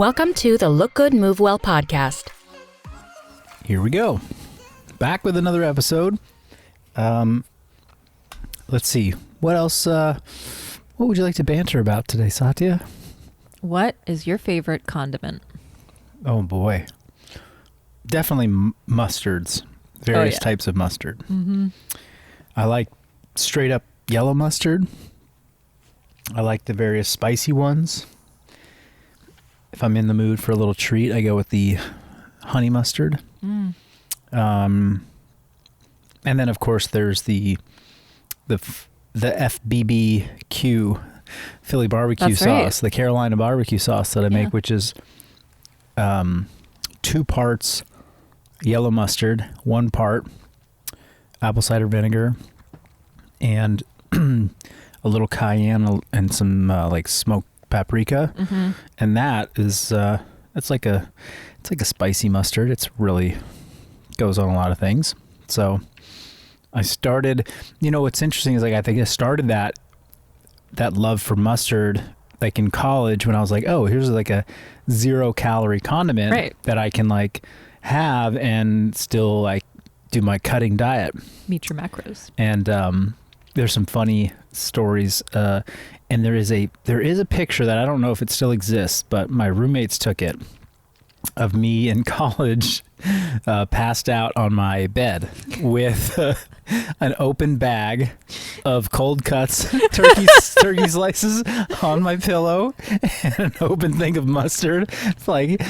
Welcome to the Look Good, Move Well podcast. Here we go. Back with another episode. Let's see. What else? What would you like to banter about today, Satya? What is your favorite condiment? Oh, boy. Definitely mustards. Various types of mustard. Mm-hmm. I like straight up yellow mustard. I like the various spicy ones. If I'm in the mood for a little treat, I go with the honey mustard. Mm. And then, of course, there's the FBBQ Philly barbecue sauce, the Carolina barbecue sauce that I make, which is 2 parts yellow mustard, 1 part apple cider vinegar, and a little cayenne and some like smoked paprika. Mm-hmm. And that is it's like a spicy mustard. It's really goes on a lot of things. So I started, what's interesting is like I think I started that love for mustard like in college when I was like, oh, here's like a 0-calorie condiment that I can like have and still like do my cutting diet. Meet your macros. And there's some funny stories, and there is a picture that I don't know if it still exists, but my roommates took it of me in college, passed out on my bed with an open bag of cold cuts, turkey slices on my pillow, and an open thing of mustard. It's like,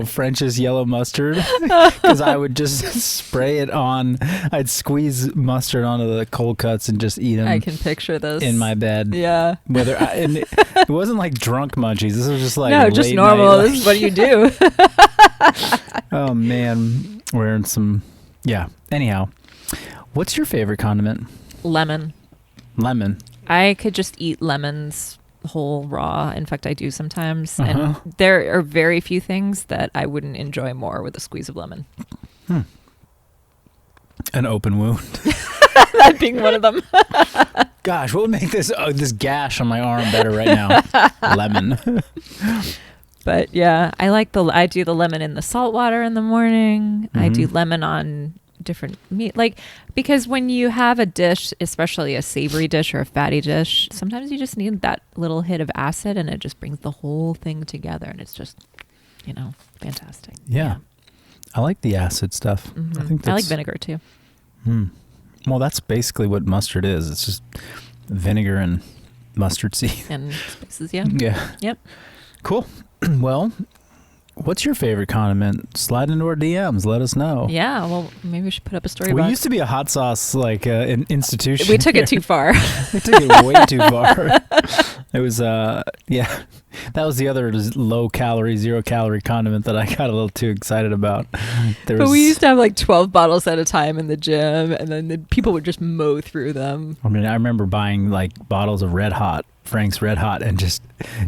French's yellow mustard, because I would just spray it on. I'd squeeze mustard onto the cold cuts and just eat them. I can picture this in my bed. Yeah. And it wasn't like drunk munchies. This was just like no, just normal. This is what you do. Oh man, wearing some. Yeah. Anyhow, what's your favorite condiment? Lemon. I could just eat lemons whole raw. In fact, I do sometimes. And there are very few things that I wouldn't enjoy more with a squeeze of lemon. An open wound. That being one of them. Gosh, what would make this gash on my arm better right now? Lemon. But yeah, I do the lemon in the salt water in the morning. Mm-hmm. I do lemon on different meat, because when you have a dish, especially a savory dish or a fatty dish, sometimes you just need that little hit of acid, and it just brings the whole thing together, and it's just, fantastic. Yeah. I like the acid stuff. Mm-hmm. I like vinegar too. Well, that's basically what mustard is. It's just vinegar and mustard seed. And spices, yeah. Yeah. Yep. Cool. Well, what's your favorite condiment? Slide into our DMs. Let us know. Yeah. Well, maybe we should put up a story. We used to be a hot sauce an institution. We took it too far. We took it way too far. It was that was the other low calorie, 0-calorie condiment that I got a little too excited about. But we used to have like 12 bottles at a time in the gym, and then the people would just mow through them. I mean, I remember buying like bottles of Frank's Red Hot, and just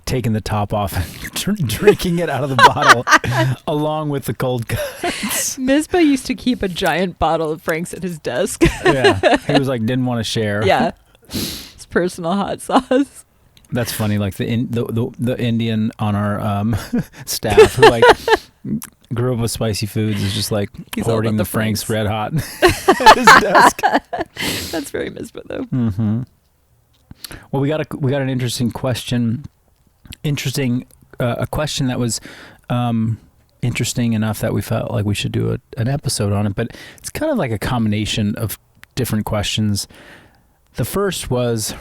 taking the top off and drinking it out of the bottle along with the cold cuts. Mizpah used to keep a giant bottle of Frank's at his desk. Yeah, he was like, didn't want to share. Yeah, his personal hot sauce. That's funny. Like the Indian on our staff who like grew up with spicy foods is just like hoarding the Frank's Red Hot at his desk. That's very Mizpah though. Mm-hmm. Well, we got an interesting question. A question that was interesting enough that we felt like we should do an episode on it. But it's kind of like a combination of different questions. The first was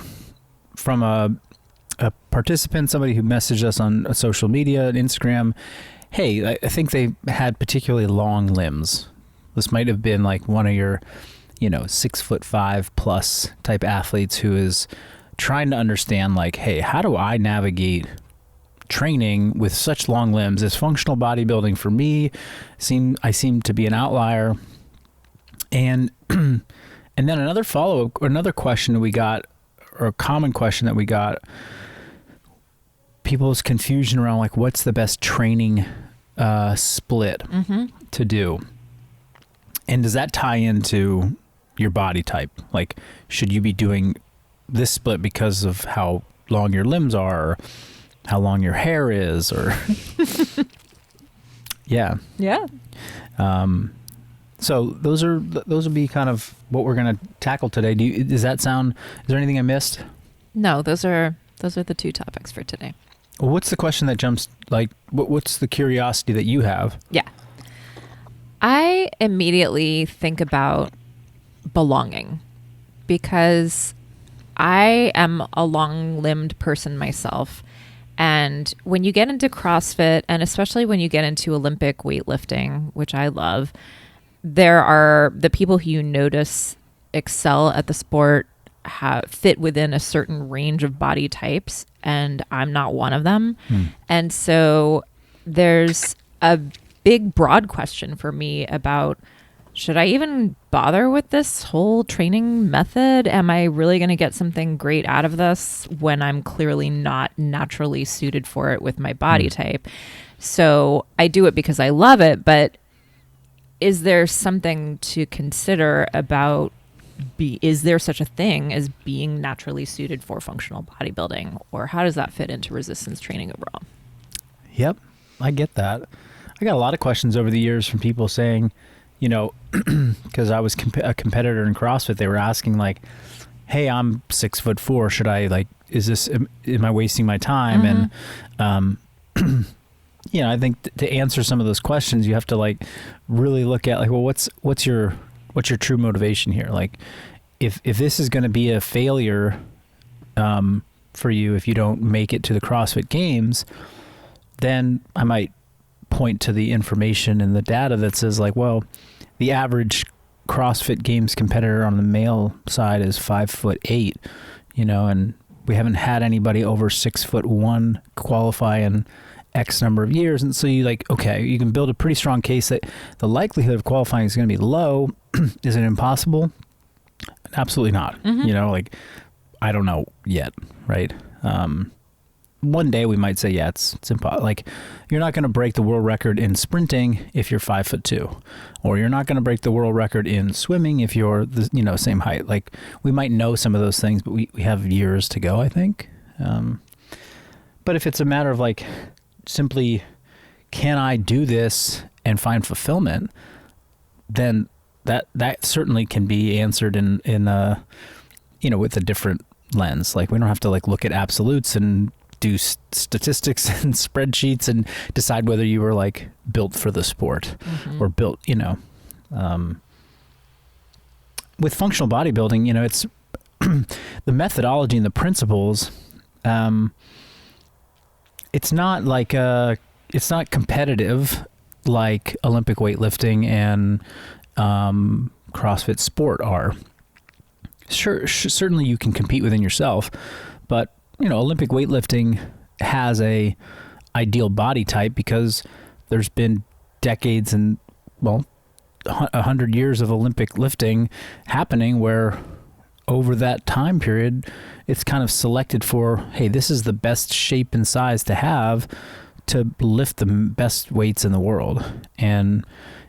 from a participant, somebody who messaged us on social media, Instagram. Hey, I think they had particularly long limbs. This might have been like one of your, 6'5" plus type athletes who is trying to understand like, hey, how do I navigate training with such long limbs? Is functional bodybuilding for me? I seem to be an outlier. And and then another follow-up, another question that we got, or a common question that we got, people's confusion around like what's the best training split to do. And does that tie into your body type? Like, should you be doing this split because of how long your limbs are? how long your hair is, or yeah. So those would be kind of what we're going to tackle today. Is there anything I missed? No, those are the two topics for today. Well, what's the question that jumps, like, what's the curiosity that you have? Yeah. I immediately think about belonging, because I am a long-limbed person myself. And when you get into CrossFit, and especially when you get into Olympic weightlifting, which I love, there are the people who you notice excel at the sport fit within a certain range of body types, and I'm not one of them. And so there's a big, broad question for me about, should I even bother with this whole training method? Am I really going to get something great out of this when I'm clearly not naturally suited for it with my body type? So I do it because I love it, but is there something to consider about is there such a thing as being naturally suited for functional bodybuilding, or how does that fit into resistance training overall? Yep, I get that. I got a lot of questions over the years from people saying, because I was a competitor in CrossFit, they were asking like, hey, I'm 6'4", should I am I wasting my time? And, I think to answer some of those questions, you have to like really look at like, well, what's your true motivation here? Like, if this is going to be a failure for you, if you don't make it to the CrossFit Games, then I might point to the information and the data that says like, well, the average CrossFit Games competitor on the male side is 5'8", and we haven't had anybody over 6'1" qualify in X number of years. And so you can build a pretty strong case that the likelihood of qualifying is going to be low. Is it impossible? Absolutely not. I don't know yet. Right. One day we might say, yeah, it's impossible. Like, you're not going to break the world record in sprinting if you're 5'2", or you're not going to break the world record in swimming if you're the same height. Like, we might know some of those things, but we have years to go, I think. But if it's a matter of like simply, can I do this and find fulfillment, then that certainly can be answered in with a different lens. Like, we don't have to like look at absolutes and do statistics and spreadsheets and decide whether you were like built for the sport or built, with functional bodybuilding, it's the methodology and the principles. It's not like it's not competitive like Olympic weightlifting and CrossFit sport are. Sure, certainly you can compete within yourself, but Olympic weightlifting has a ideal body type because there's been decades and 100 years of Olympic lifting happening where over that time period it's kind of selected for, hey, this is the best shape and size to have to lift the best weights in the world. And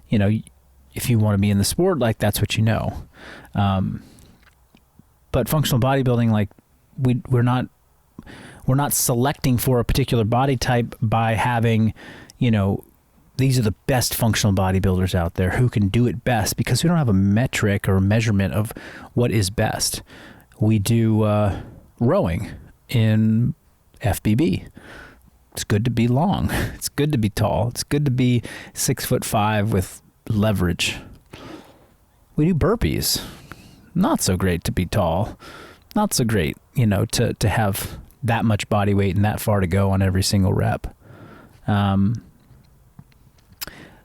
if you want to be in the sport, like, that's what but functional bodybuilding, like, we're not selecting for a particular body type by having, these are the best functional bodybuilders out there who can do it best, because we don't have a metric or a measurement of what is best. We do rowing in FBB. It's good to be long. It's good to be tall. It's good to be 6'5" with leverage. We do burpees. Not so great to be tall. Not so great, to have that much body weight and that far to go on every single rep.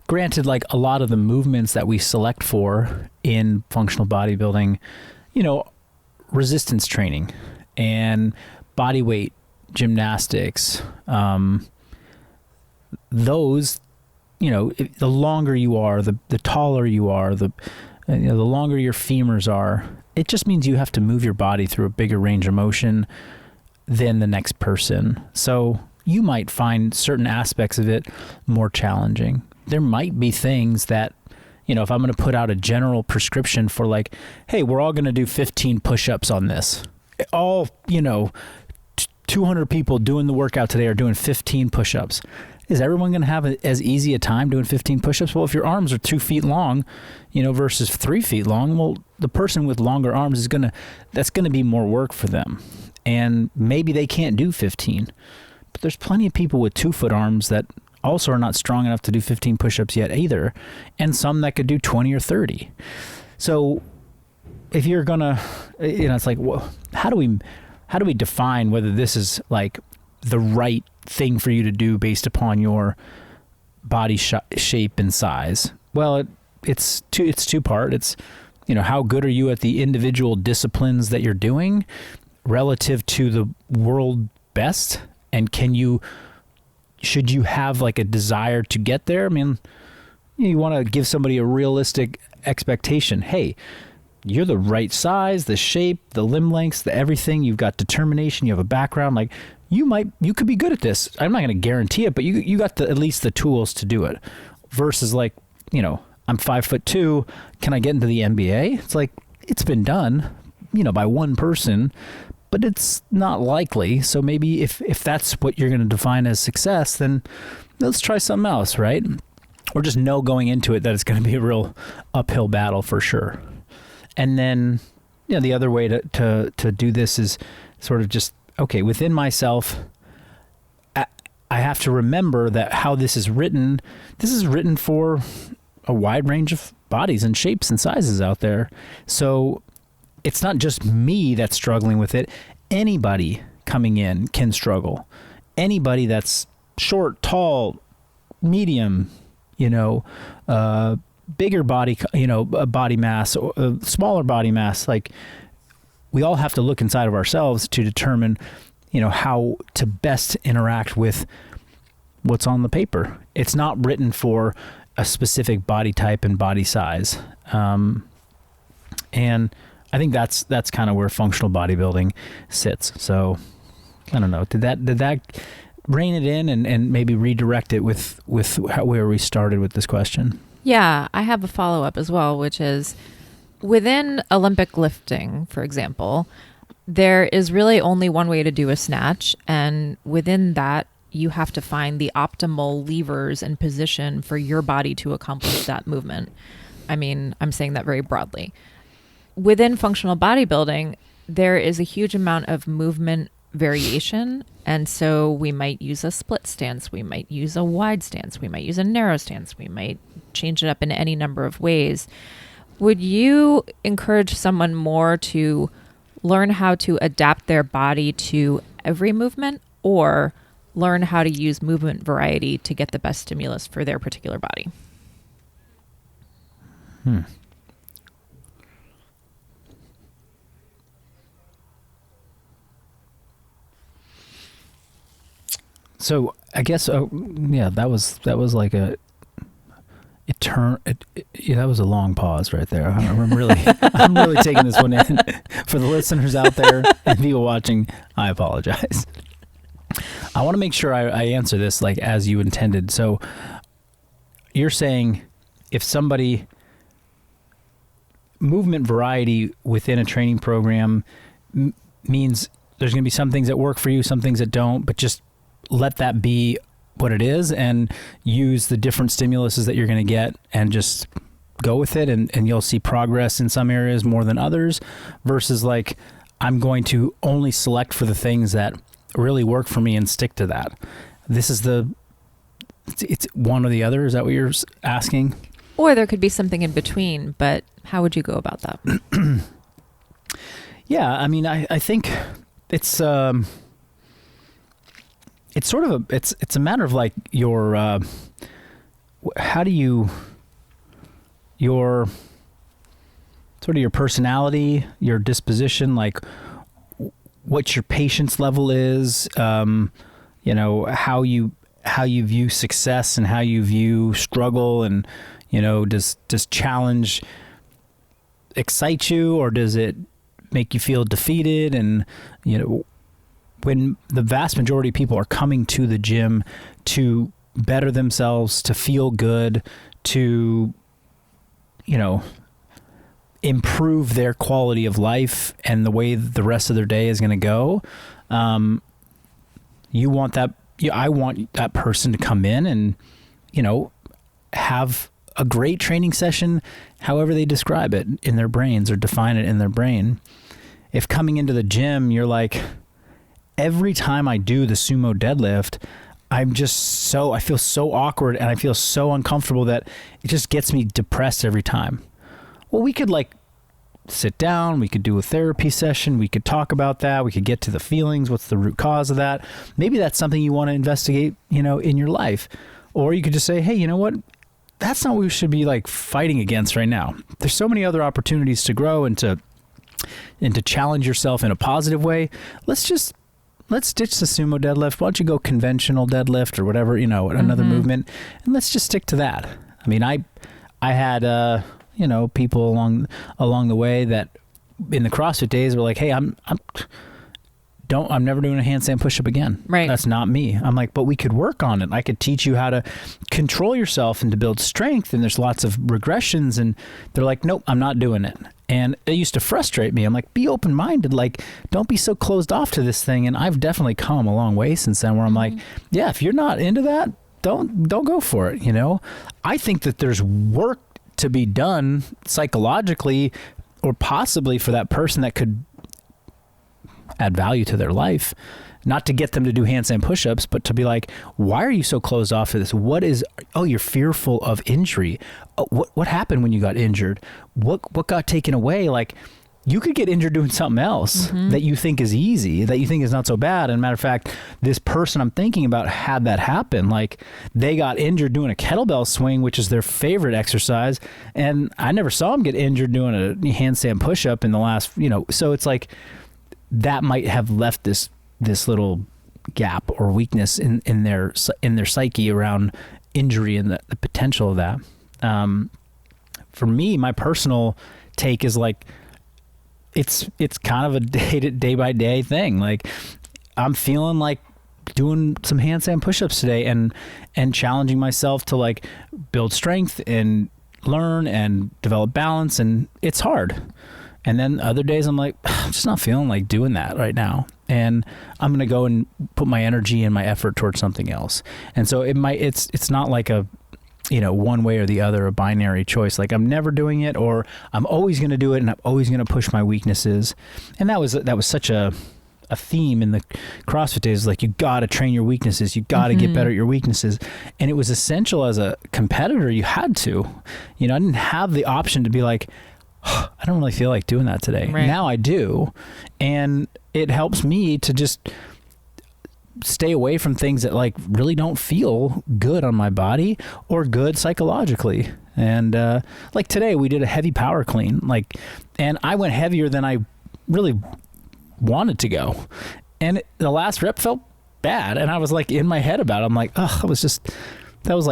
Granted, like, a lot of the movements that we select for in functional bodybuilding, resistance training and body weight gymnastics, those, the longer you are, the taller you are, the longer your femurs are, it just means you have to move your body through a bigger range of motion than the next person. So you might find certain aspects of it more challenging. There might be things that, if I'm going to put out a general prescription for like, hey, we're all going to do 15 push-ups on this, all, 200 people doing the workout today are doing 15 push-ups. Is everyone going to have as easy a time doing 15 push-ups? Well, if your arms are 2 feet long, versus 3 feet long, well, the person with longer arms that's going to be more work for them. And maybe they can't do 15. But there's plenty of people with 2-foot arms that also are not strong enough to do 15 push-ups yet either, and some that could do 20 or 30. So if you're going to, it's like, well, how do we define whether this is like the right thing for you to do based upon your body shape and size? Well, it's two-part. It's, how good are you at the individual disciplines that you're doing relative to the world best? And should you have like a desire to get there? I mean, you want to give somebody a realistic expectation. Hey, you're the right size, the shape, the limb lengths, the everything. You've got determination. You have a background. Like you could be good at this. I'm not going to guarantee it, but you got at least the tools to do it. Versus like, I'm 5'2". Can I get into the NBA? It's like, it's been done, by one person, but it's not likely. So maybe if that's what you're going to define as success, then let's try something else, right? Or just know going into it that it's going to be a real uphill battle for sure. And then, the other way to do this is sort of just, okay, within myself, I have to remember that how this is written for a wide range of bodies and shapes and sizes out there. So it's not just me that's struggling with it. Anybody coming in can struggle. Anybody that's short, tall, medium, bigger body, body mass, or smaller body mass. Like, we all have to look inside of ourselves to determine, how to best interact with what's on the paper. It's not written for a specific body type and body size. And I think that's kind of where functional bodybuilding sits. So I don't know. Did that rein it in and maybe redirect it with where we started with this question? Yeah, I have a follow-up as well, which is within Olympic lifting, for example, there is really only one way to do a snatch. And within that, you have to find the optimal levers and position for your body to accomplish that movement. I mean, I'm saying that very broadly. Within functional bodybuilding, there is a huge amount of movement variation. And so we might use a split stance. We might use a wide stance. We might use a narrow stance. We might change it up in any number of ways. Would you encourage someone more to learn how to adapt their body to every movement, or learn how to use movement variety to get the best stimulus for their particular body? So I guess, that was like that was a long pause right there. I'm really taking this one in. For the listeners out there and people watching, I apologize. I want to make sure I answer this like as you intended. So you're saying if somebody, movement variety within a training program means there's going to be some things that work for you, some things that don't, but just let that be what it is and use the different stimuluses that you're going to get and just go with it. And you'll see progress in some areas more than others, versus like, I'm going to only select for the things that really work for me and stick to that. This is it's one or the other. Is that what you're asking? Or there could be something in between, but how would you go about that? Yeah. I mean, I think it's sort of it's a matter of like your sort of your personality, your disposition, like what your patience level is, how you view success and how you view struggle, and does challenge excite you, or does it make you feel defeated? And when the vast majority of people are coming to the gym to better themselves, to feel good, to improve their quality of life and the way the rest of their day is going to go, You want that. I want that person to come in and, have a great training session, however they describe it in their brains or define it in their brain. If coming into the gym, you're like, every time I do the sumo deadlift, I feel so awkward and I feel so uncomfortable that it just gets me depressed every time. Well, we could sit down, we could do a therapy session, we could talk about that, we could get to the feelings, what's the root cause of that. Maybe that's something you want to investigate, in your life. Or you could just say, hey, you know what? That's not what we should be fighting against right now. There's so many other opportunities to grow and to challenge yourself in a positive way. Let's ditch the sumo deadlift. Why don't you go conventional deadlift or whatever, another movement, and let's just stick to that. I mean, I had, people along the way that in the CrossFit days were like, hey, I'm never doing a handstand push-up again. Right. That's not me. I'm like, but we could work on it. I could teach you how to control yourself and to build strength. And there's lots of regressions. And they're like, nope, I'm not doing it. And it used to frustrate me. I'm like, be open-minded. Don't be so closed off to this thing. And I've definitely come a long way since then where I'm like, yeah, if you're not into that, don't go for it. I think that there's work to be done psychologically or possibly for that person that could add value to their life, not to get them to do handstand push-ups, but to be like, why are you so closed off to this? You're fearful of injury. What happened when you got injured? What got taken away? You could get injured doing something else that you think is easy, that you think is not so bad. And matter of fact, this person I'm thinking about had that happen. They got injured doing a kettlebell swing, which is their favorite exercise. And I never saw them get injured doing a handstand push-up in the last, so it's that might have left this little gap or weakness in their psyche around injury and the potential of that. For me, my personal take is it's kind of a day by day thing. I'm feeling like doing some handstand push-ups today and challenging myself to build strength and learn and develop balance, and it's hard. And then other days I'm like, I'm just not feeling like doing that right now. And I'm going to go and put my energy and my effort towards something else. And so it's not like a, one way or the other, a binary choice. I'm never doing it, or I'm always going to do it and I'm always going to push my weaknesses. And that was such a theme in the CrossFit days. You got to train your weaknesses. You got to get better at your weaknesses. And it was essential as a competitor. You had to, I didn't have the option to be like, I don't really feel like doing that today. Right. Now I do. And it helps me to just stay away from things that really don't feel good on my body or good psychologically. And today we did a heavy power clean, and I went heavier than I really wanted to go. And the last rep felt bad. And I was in my head about it. I'm like, that was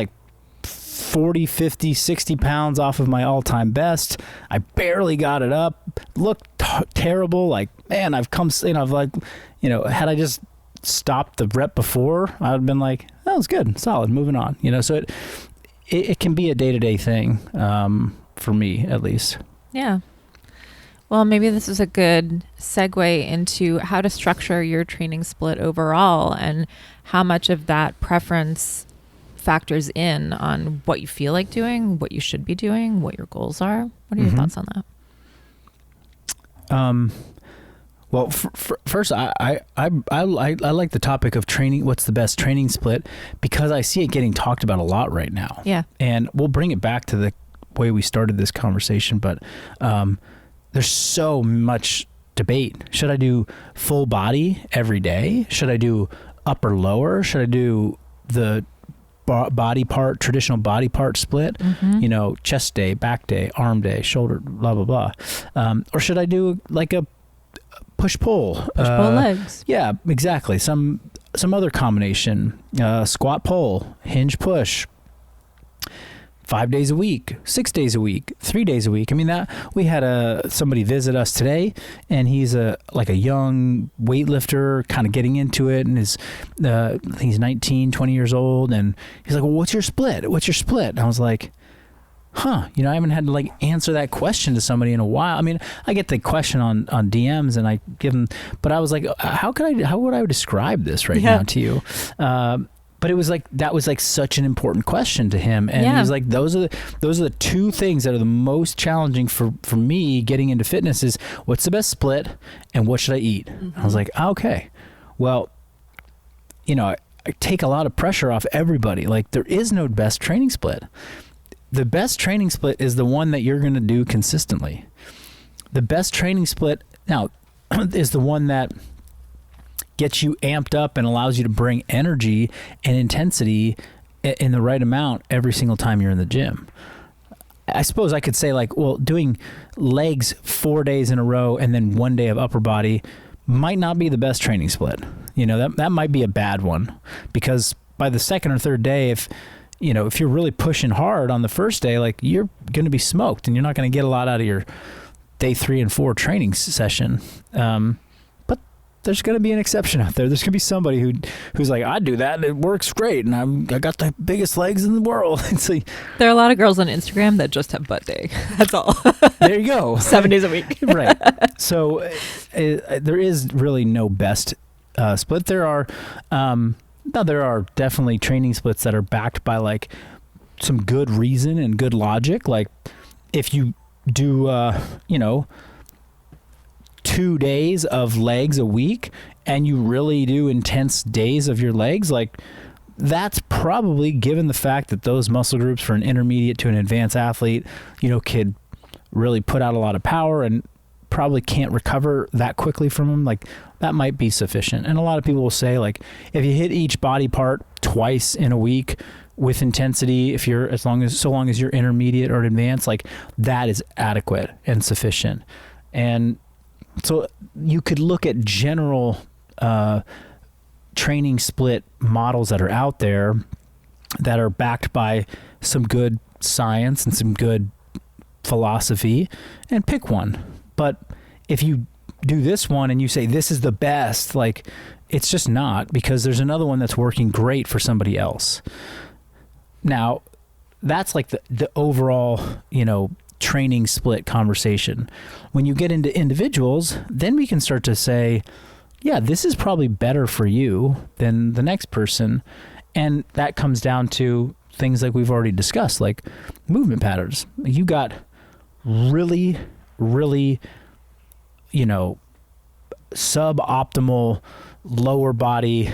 40, 50, 60 pounds off of my all-time best. I barely got it up. Looked terrible. Man, I've come, had I just stopped the rep before, I would have been like, that was good, solid, moving on. So it can be a day-to-day thing, for me at least. Yeah. Well, maybe this is a good segue into how to structure your training split overall and how much of that preference factors in on what you feel like doing, what you should be doing, what your goals are. What are your thoughts on that? Well, first, I like the topic of training. What's the best training split? Because I see it getting talked about a lot right now. Yeah. And we'll bring it back to the way we started this conversation, but there's so much debate. Should I do full body every day? Should I do upper lower? Should I do the body part, traditional body part split, chest day, back day, arm day, shoulder, blah, blah, blah. Or should I do a push-pull? Push-pull legs. Yeah, exactly. Some other combination, squat pull, hinge push, 5 days a week, 6 days a week, 3 days a week. I mean, that we had somebody visit us today, and he's a young weightlifter, kind of getting into it, and I think he's 19, 20 years old, and he's like, well, what's your split? And I was like, I haven't had to like answer that question to somebody in a while. I mean, I get the question on DMs and I give them, but I was like, how would I describe this right now to you? But it was like, that was like such an important question to him. And he was like, those are the two things that are the most challenging for me getting into fitness is what's the best split and what should I eat? I was like, okay, well, I take a lot of pressure off everybody. Like there is no best training split. The best training split is the one that you're going to do consistently. The best training split now is the one that gets you amped up and allows you to bring energy and intensity in the right amount every single time you're in the gym. I suppose I could say like, well, doing legs 4 days in a row and then 1 day of upper body might not be the best training split. That might be a bad one, because by the second or third day, if you're really pushing hard on the first day, like you're going to be smoked and you're not going to get a lot out of your day 3 and 4 training session. But there's going to be an exception out there. There's going to be somebody who's like, I do that and it works great. And I got the biggest legs in the world. It's like, there are a lot of girls on Instagram that just have butt day. That's all. There you go. 7 days a week. Right. So there is really no best split. There are definitely training splits that are backed by like some good reason and good logic. Like if you do, 2 days of legs a week and you really do intense days of your legs, like that's probably, given the fact that those muscle groups for an intermediate to an advanced athlete, could really put out a lot of power and probably can't recover that quickly from them, like that might be sufficient. And a lot of people will say like, if you hit each body part twice in a week with intensity, so long as you're intermediate or advanced, like that is adequate and sufficient. And so you could look at general training split models that are out there that are backed by some good science and some good philosophy and pick one. But if you do this one and you say this is the best, like it's just not, because there's another one that's working great for somebody else. Now, that's like the overall, training split conversation. When you get into individuals, then we can start to say, yeah, this is probably better for you than the next person. And that comes down to things like we've already discussed, like movement patterns. You got really, really, suboptimal lower body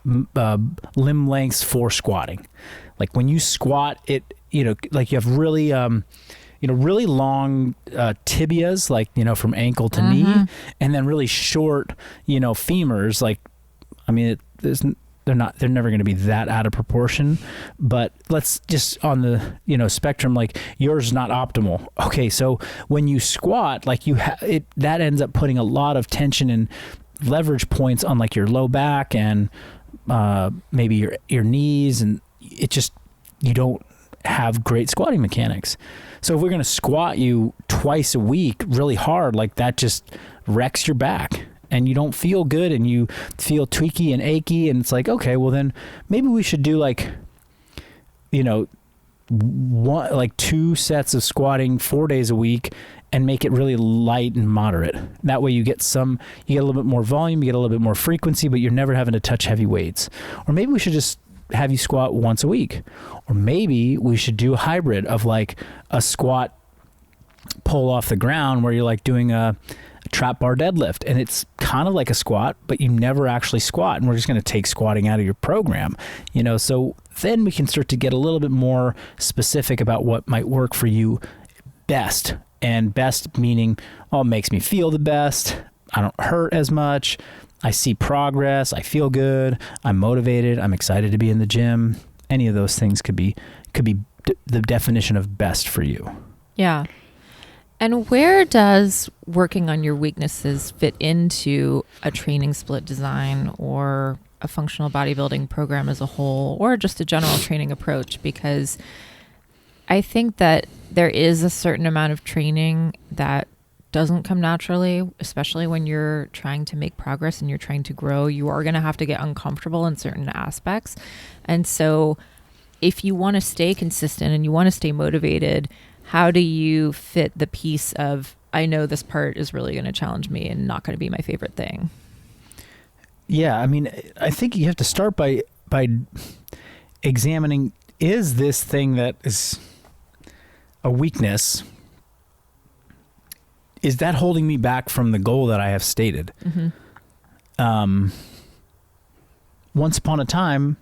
limb lengths for squatting. Like when you squat it, like you have really, really long tibias, like, from ankle to knee, and then really short, femurs. Like, I mean, they're never going to be that out of proportion, but let's just on the, spectrum, like yours is not optimal. Okay. So when you squat, like that ends up putting a lot of tension and leverage points on like your low back and maybe your knees, and you don't have great squatting mechanics. So if we're going to squat you twice a week really hard, like that just wrecks your back and you don't feel good and you feel tweaky and achy, and it's like, okay, well then maybe we should do like, 2 sets of squatting 4 days a week and make it really light and moderate. That way you get a little bit more volume, you get a little bit more frequency, but you're never having to touch heavy weights. Or maybe we should just have you squat once a week. Or maybe we should do a hybrid of like a squat pull off the ground where you're like doing a trap bar deadlift, and it's kind of like a squat, but you never actually squat, and we're just going to take squatting out of your program. So then we can start to get a little bit more specific about what might work for you best. And best meaning, it makes me feel the best, I don't hurt as much, I see progress, I feel good, I'm motivated, I'm excited to be in the gym. Any of those things could be the definition of best for you. Yeah. And where does working on your weaknesses fit into a training split design or a functional bodybuilding program as a whole, or just a general training approach? Because I think that there is a certain amount of training that doesn't come naturally, especially when you're trying to make progress and you're trying to grow. You are going to have to get uncomfortable in certain aspects. And so if you want to stay consistent and you want to stay motivated, how do you fit the piece of, I know this part is really going to challenge me and not going to be my favorite thing? Yeah, I mean, I think you have to start by examining, is this thing that is a weakness, is that holding me back from the goal that I have stated? Once upon a time,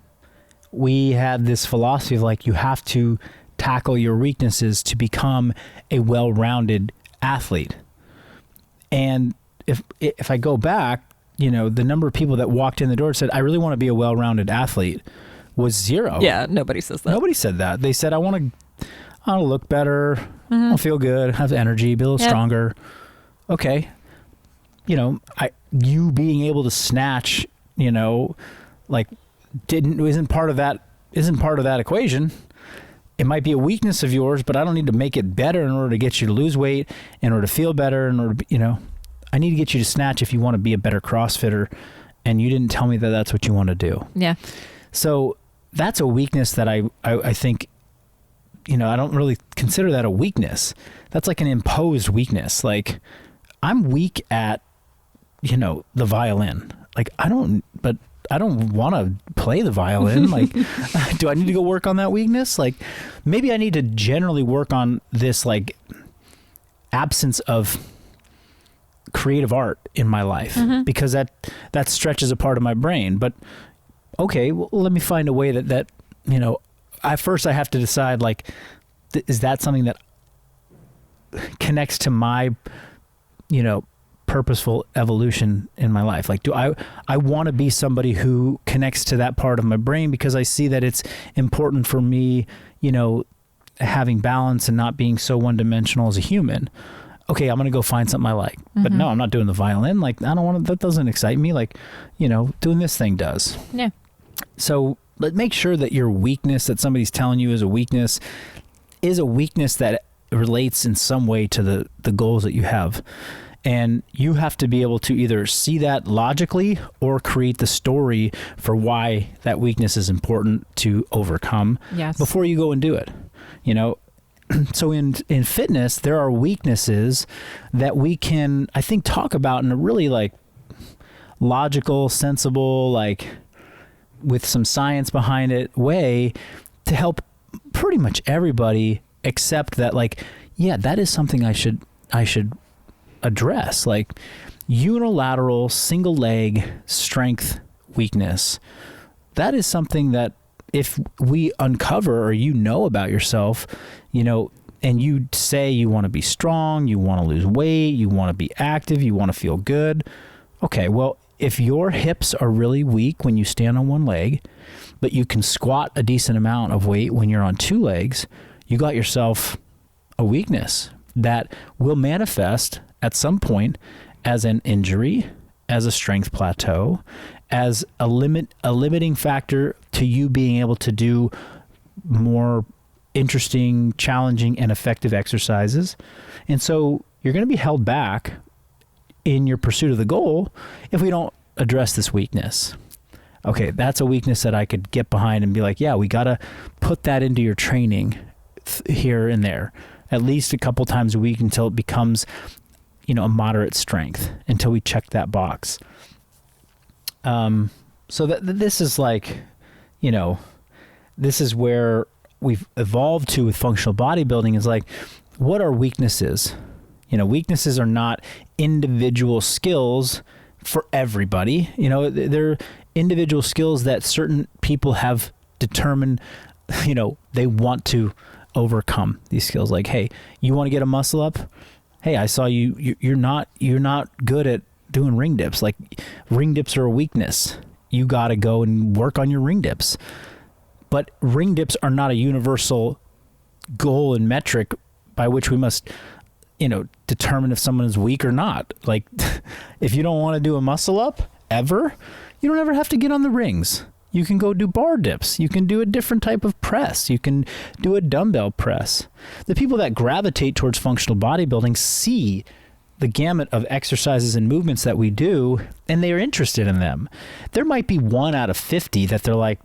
we had this philosophy of like, you have to tackle your weaknesses to become a well-rounded athlete. And if I go back, the number of people that walked in the door and said, I really want to be a well-rounded athlete, was zero. Yeah, nobody says that. Nobody said that. They said, I want to look better, I'll feel good, have energy, be a little stronger. Okay. You being able to snatch, isn't part of that equation. It might be a weakness of yours, but I don't need to make it better in order to get you to lose weight, in order to feel better, in order to, I need to get you to snatch if you want to be a better CrossFitter, and you didn't tell me that that's what you want to do. Yeah. So that's a weakness that I think, I don't really consider that a weakness. That's like an imposed weakness. Like, I'm weak at, the violin. Like, I don't want to play the violin. Like, do I need to go work on that weakness? Like, maybe I need to generally work on this, like, absence of creative art in my life, because that stretches a part of my brain. But okay, well, let me find a way that I have to decide, like, is that something that connects to my, purposeful evolution in my life? Like, do I want to be somebody who connects to that part of my brain because I see that it's important for me, having balance and not being so one-dimensional as a human. Okay, I'm going to go find something I like. But no, I'm not doing the violin. Like, I don't want to, that doesn't excite me. Like, doing this thing does. Yeah. So, but make sure that your weakness that somebody's telling you is a weakness that relates in some way to the goals that you have. And you have to be able to either see that logically or create the story for why that weakness is important to overcome before you go and do it. So in fitness, there are weaknesses that we can, I think, talk about in a really, like, logical, sensible, like, with some science behind it way to help pretty much everybody accept that, like, yeah, that is something I should address. Like, unilateral single leg strength weakness. That is something that if we uncover, or about yourself, and you say you want to be strong, you want to lose weight, you want to be active, you want to feel good. Okay, well, if your hips are really weak when you stand on one leg, but you can squat a decent amount of weight when you're on two legs, you got yourself a weakness that will manifest at some point as an injury, as a strength plateau, as a limiting factor to you being able to do more interesting, challenging, and effective exercises. And so you're going to be held back in your pursuit of the goal if we don't address this weakness. Okay, that's a weakness that I could get behind and be like, yeah, we got to put that into your training here and there, at least a couple times a week until it becomes, a moderate strength, until we check that box. So that this is like, this is where we've evolved to with functional bodybuilding, is like, what are weaknesses? Weaknesses are not individual skills for everybody. They're individual skills that certain people have determined, they want to overcome these skills. Like, hey, you want to get a muscle up? Hey, I saw you're not good at doing ring dips. Like, ring dips are a weakness. You got to go and work on your ring dips. But ring dips are not a universal goal and metric by which we must, determine if someone is weak or not. Like, if you don't want to do a muscle up ever, you don't ever have to get on the rings. You can go do bar dips. You can do a different type of press. You can do a dumbbell press. The people that gravitate towards functional bodybuilding see the gamut of exercises and movements that we do, and they are interested in them. There might be 1 out of 50 that they're like,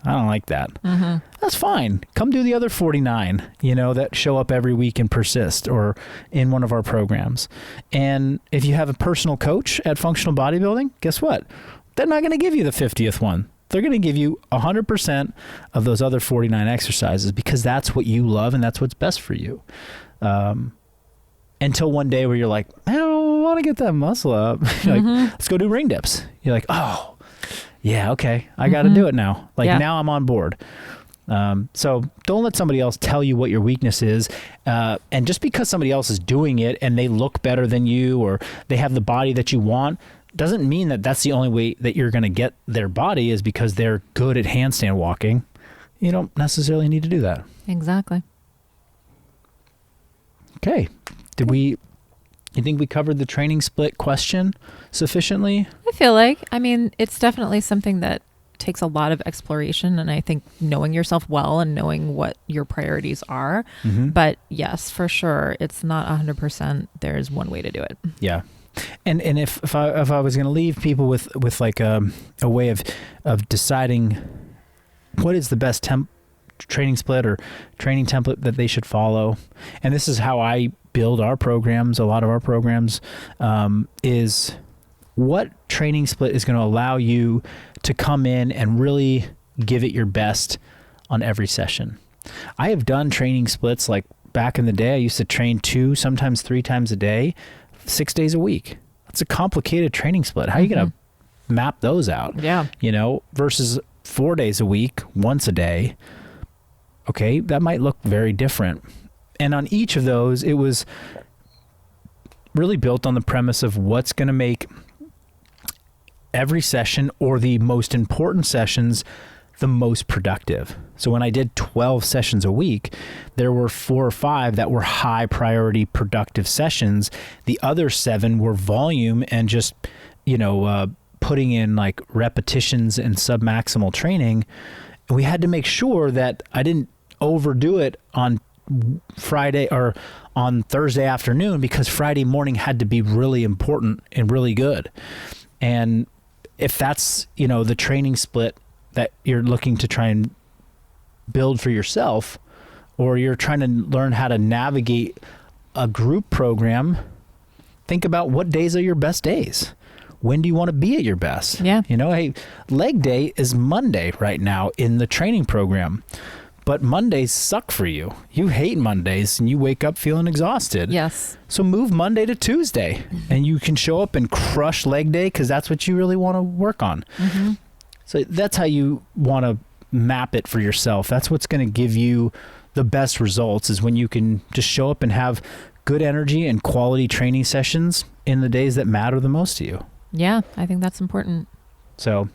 I don't like that. Mm-hmm. That's fine. Come do the other 49, that show up every week and persist, or in one of our programs. And if you have a personal coach at Functional Bodybuilding, guess what? They're not going to give you the 50th one. They're going to give you 100% of those other 49 exercises, because that's what you love and that's what's best for you. Until one day where you're like, I don't want to get that muscle up. You're like, let's go do ring dips. You're like, oh, yeah, okay, I got to do it now. Now I'm on board. So don't let somebody else tell you what your weakness is. And just because somebody else is doing it and they look better than you, or they have the body that you want, doesn't mean that that's the only way that you're going to get their body, is because they're good at handstand walking. You don't necessarily need to do that. Exactly. Okay. You think we covered the training split question sufficiently? I feel like, it's definitely something that takes a lot of exploration, and I think knowing yourself well and knowing what your priorities are. But yes, for sure, it's not 100%. There's one way to do it. Yeah. And if I was going to leave people with like a way of deciding what is the best training split or training template that they should follow, and this is how I build our programs, a lot of our programs, is what training split is going to allow you to come in and really give it your best on every session. I have done training splits like back in the day. I used to train 2, sometimes 3 times a day, 6 days a week. That's a complicated training split. How are you going to map those out? Yeah. Versus 4 days a week, once a day. Okay, that might look very different. And on each of those, it was really built on the premise of what's going to make every session, or the most important sessions, the most productive. So when I did 12 sessions a week, there were 4 or 5 that were high priority productive sessions. The other 7 were volume and just, putting in like repetitions and submaximal training. And we had to make sure that I didn't overdo it on Friday or on Thursday afternoon, because Friday morning had to be really important and really good. And if that's, the training split that you're looking to try and build for yourself, or you're trying to learn how to navigate a group program, think about what days are your best days. When do you want to be at your best? Yeah. Hey, leg day is Monday right now in the training program. But Mondays suck for you. You hate Mondays and you wake up feeling exhausted. Yes. So move Monday to Tuesday and you can show up and crush leg day, because that's what you really want to work on. So that's how you want to map it for yourself. That's what's going to give you the best results, is when you can just show up and have good energy and quality training sessions in the days that matter the most to you. Yeah, I think that's important. So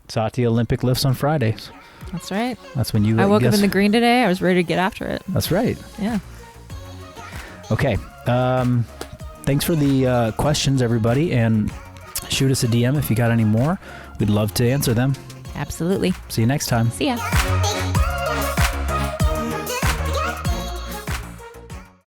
Satya Olympic lifts on Fridays. That's right. That's when you... I woke up in the green today. I was ready to get after it. That's right. Yeah. Okay. Thanks for the questions, everybody. And shoot us a DM if you got any more. We'd love to answer them. Absolutely. See you next time. See ya.